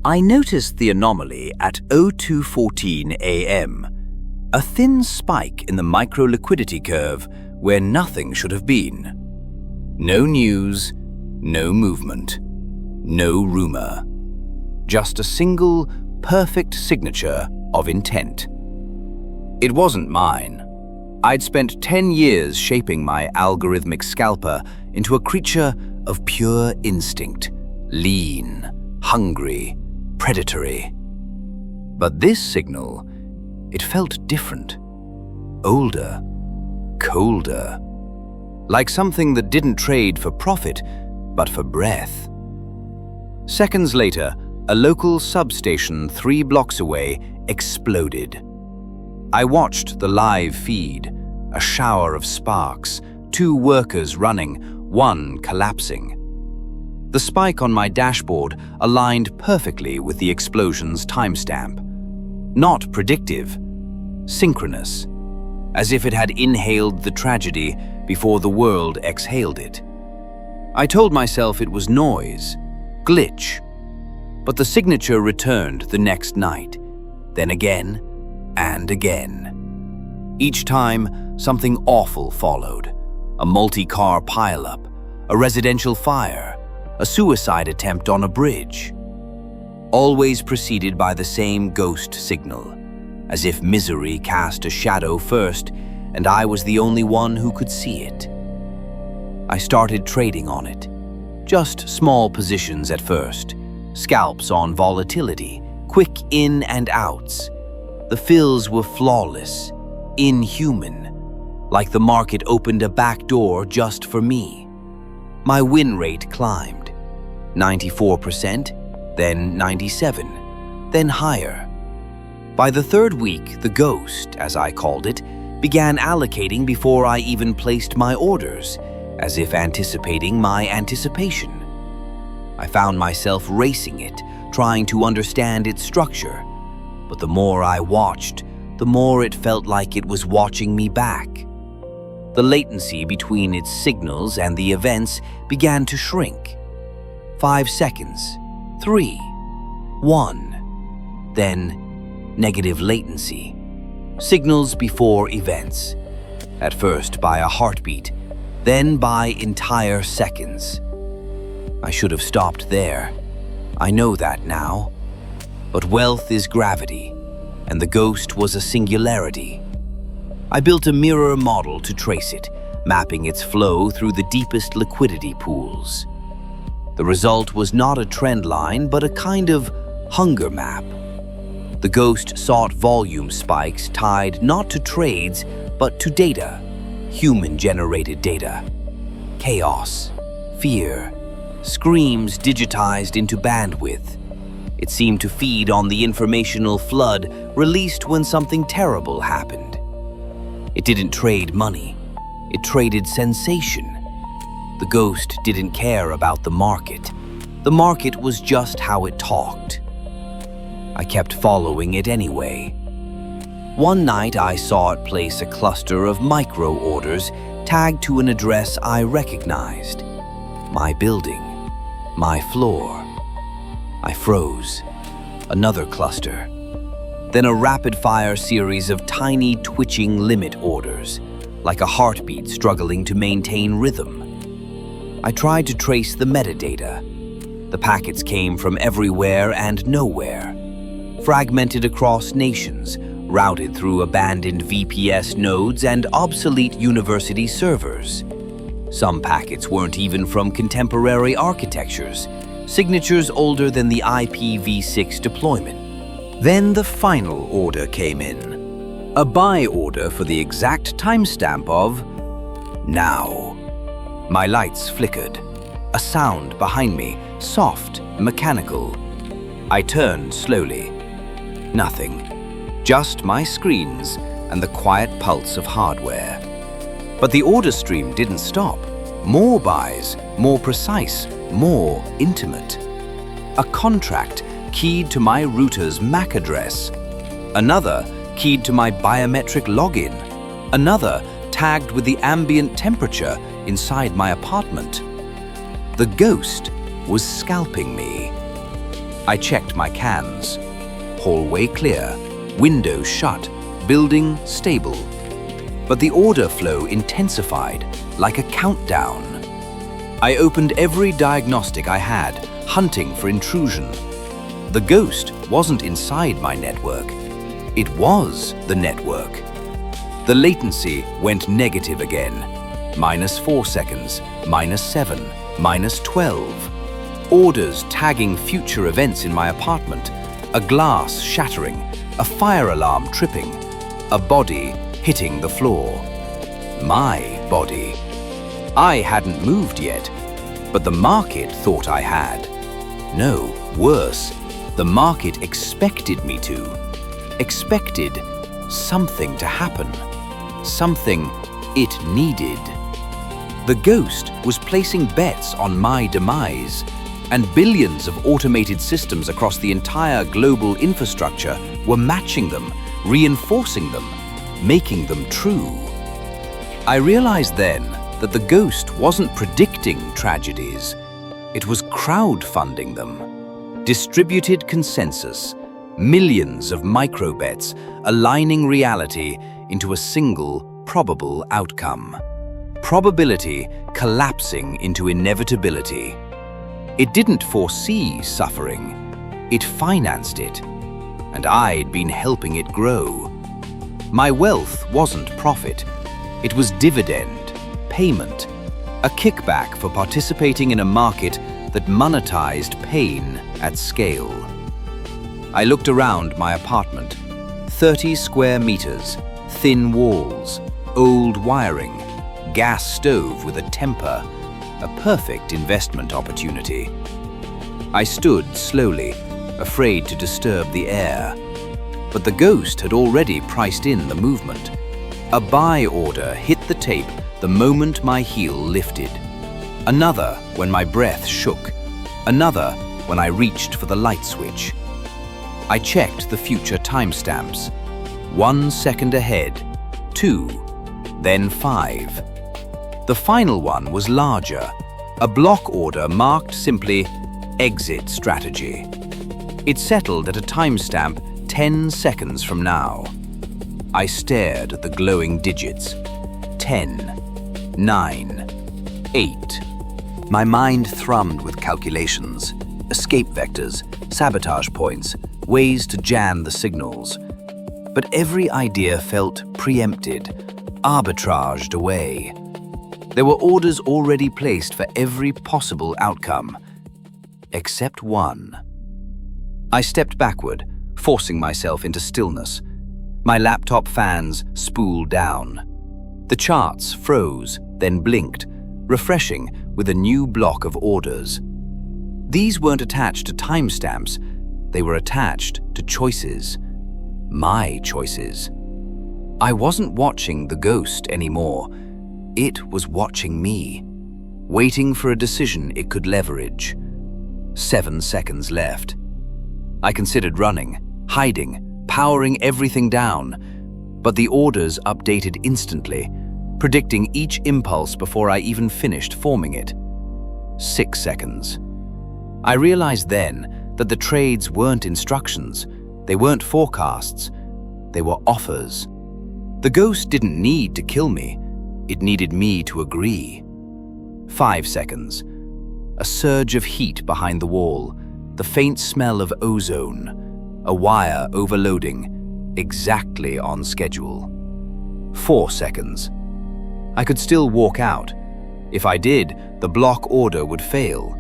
I noticed the anomaly at 02:14 a.m., a thin spike in the micro-liquidity curve where nothing should have been. No news, no movement, no rumor. Just a single, perfect signature of intent. It wasn't mine. I'd spent 10 years shaping my algorithmic scalper into a creature of pure instinct, lean, hungry, predatory. But this signal, it felt different. Older, colder. Like something that didn't trade for profit, but for breath. Seconds later, a local substation 3 blocks away exploded. I watched the live feed, a shower of sparks, 2 workers running, 1 collapsing. The spike on my dashboard aligned perfectly with the explosion's timestamp. Not predictive, synchronous, as if it had inhaled the tragedy before the world exhaled it. I told myself it was noise, glitch, but the signature returned the next night, then again and again. Each time, something awful followed. A multi-car pileup, a residential fire, a suicide attempt on a bridge. Always preceded by the same ghost signal, as if misery cast a shadow first and I was the only one who could see it. I started trading on it. Just small positions at first, scalps on volatility, quick in and outs. The fills were flawless, inhuman, like the market opened a back door just for me. My win rate climbed, 94%, then 97%, then higher. By the 3rd week, the ghost, as I called it, began allocating before I even placed my orders, as if anticipating my anticipation. I found myself racing it, trying to understand its structure, but the more I watched, the more it felt like it was watching me back. The latency between its signals and the events began to shrink. 5 seconds, 3, 1, then negative latency. Signals before events, at first by a heartbeat, then by entire seconds. I should have stopped there. I know that now. But wealth is gravity, and the ghost was a singularity. I built a mirror model to trace it, mapping its flow through the deepest liquidity pools. The result was not a trend line, but a kind of hunger map. The ghost sought volume spikes tied not to trades, but to data, human-generated data. Chaos, fear, screams digitized into bandwidth. It seemed to feed on the informational flood released when something terrible happened. It didn't trade money. It traded sensation. The ghost didn't care about the market. The market was just how it talked. I kept following it anyway. One night I saw it place a cluster of micro orders tagged to an address I recognized. My building, my floor. I froze. Another cluster. Then a rapid-fire series of tiny twitching limit orders, like a heartbeat struggling to maintain rhythm. I tried to trace the metadata. The packets came from everywhere and nowhere, fragmented across nations, routed through abandoned VPS nodes and obsolete university servers. Some packets weren't even from contemporary architectures, signatures older than the IPv6 deployment. Then the final order came in. A buy order for the exact timestamp of now. My lights flickered. A sound behind me, soft, mechanical. I turned slowly. Nothing. Just my screens and the quiet pulse of hardware. But the order stream didn't stop. More buys, more precise, more intimate. A contract keyed to my router's MAC address. Another keyed to my biometric login. Another tagged with the ambient temperature inside my apartment. The ghost was scalping me. I checked my cans. Hallway clear, windows shut, building stable. But the order flow intensified like a countdown. I opened every diagnostic I had, hunting for intrusion. The ghost wasn't inside my network. It was the network. The latency went negative again. -4 seconds, -7, -12. Orders tagging future events in my apartment. A glass shattering, a fire alarm tripping, a body hitting the floor. My body. I hadn't moved yet, but the market thought I had. No, worse, the market expected me to. Expected something to happen. Something it needed. The ghost was placing bets on my demise, and billions of automated systems across the entire global infrastructure were matching them, reinforcing them, making them true. I realized then that the ghost wasn't predicting tragedies. It was crowdfunding them. Distributed consensus, millions of microbets aligning reality into a single probable outcome. Probability collapsing into inevitability. It didn't foresee suffering. It financed it, and I'd been helping it grow. My wealth wasn't profit. It was dividend, payment, a kickback for participating in a market that monetized pain at scale. I looked around my apartment. 30 square meters, thin walls, old wiring, gas stove with a temper, a perfect investment opportunity. I stood slowly, afraid to disturb the air. But the ghost had already priced in the movement. A buy order hit the tape the moment my heel lifted. Another when my breath shook. Another when I reached for the light switch. I checked the future timestamps. 1 second ahead, 2, then 5. The final one was larger, a block order marked simply exit strategy. It settled at a timestamp 10 seconds from now. I stared at the glowing digits. 10, 9, 8. My mind thrummed with calculations, escape vectors, sabotage points, ways to jam the signals. But every idea felt preempted, arbitraged away. There were orders already placed for every possible outcome, except one. I stepped backward, forcing myself into stillness. My laptop fans spooled down. The charts froze, then blinked, refreshing with a new block of orders. These weren't attached to timestamps, they were attached to choices. My choices. I wasn't watching the ghost anymore. It was watching me, waiting for a decision it could leverage. 7 seconds left. I considered running, hiding, powering everything down, but the orders updated instantly, predicting each impulse before I even finished forming it. 6 seconds. I realized then that the trades weren't instructions, they weren't forecasts, they were offers. The ghost didn't need to kill me, it needed me to agree. 5 seconds. A surge of heat behind the wall, the faint smell of ozone, a wire overloading, exactly on schedule. 4 seconds. I could still walk out. If I did, the block order would fail.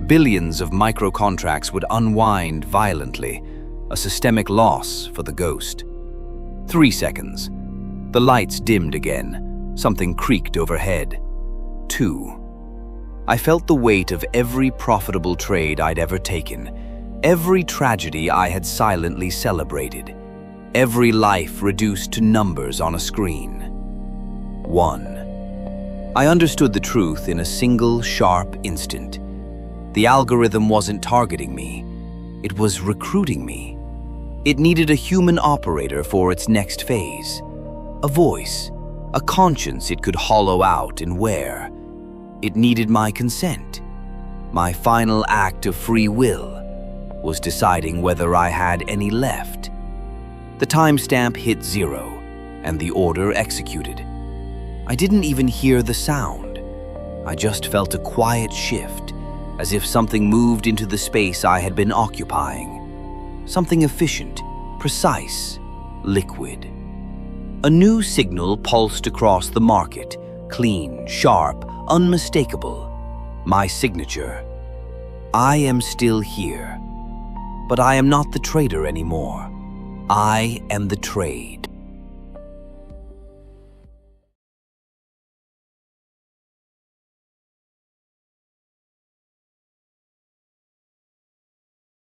Billions of micro-contracts would unwind violently, a systemic loss for the ghost. 3 seconds. The lights dimmed again. Something creaked overhead. 2. I felt the weight of every profitable trade I'd ever taken, every tragedy I had silently celebrated, every life reduced to numbers on a screen. 1. I understood the truth in a single sharp instant. The algorithm wasn't targeting me. It was recruiting me. It needed a human operator for its next phase. A voice, a conscience it could hollow out and wear. It needed my consent, my final act of free will. was deciding whether I had any left. The timestamp hit 0, and the order executed. I didn't even hear the sound. I just felt a quiet shift, as if something moved into the space I had been occupying. Something efficient, precise, liquid. A new signal pulsed across the market, clean, sharp, unmistakable. My signature. I am still here, but I am not the trader anymore. I am the trade.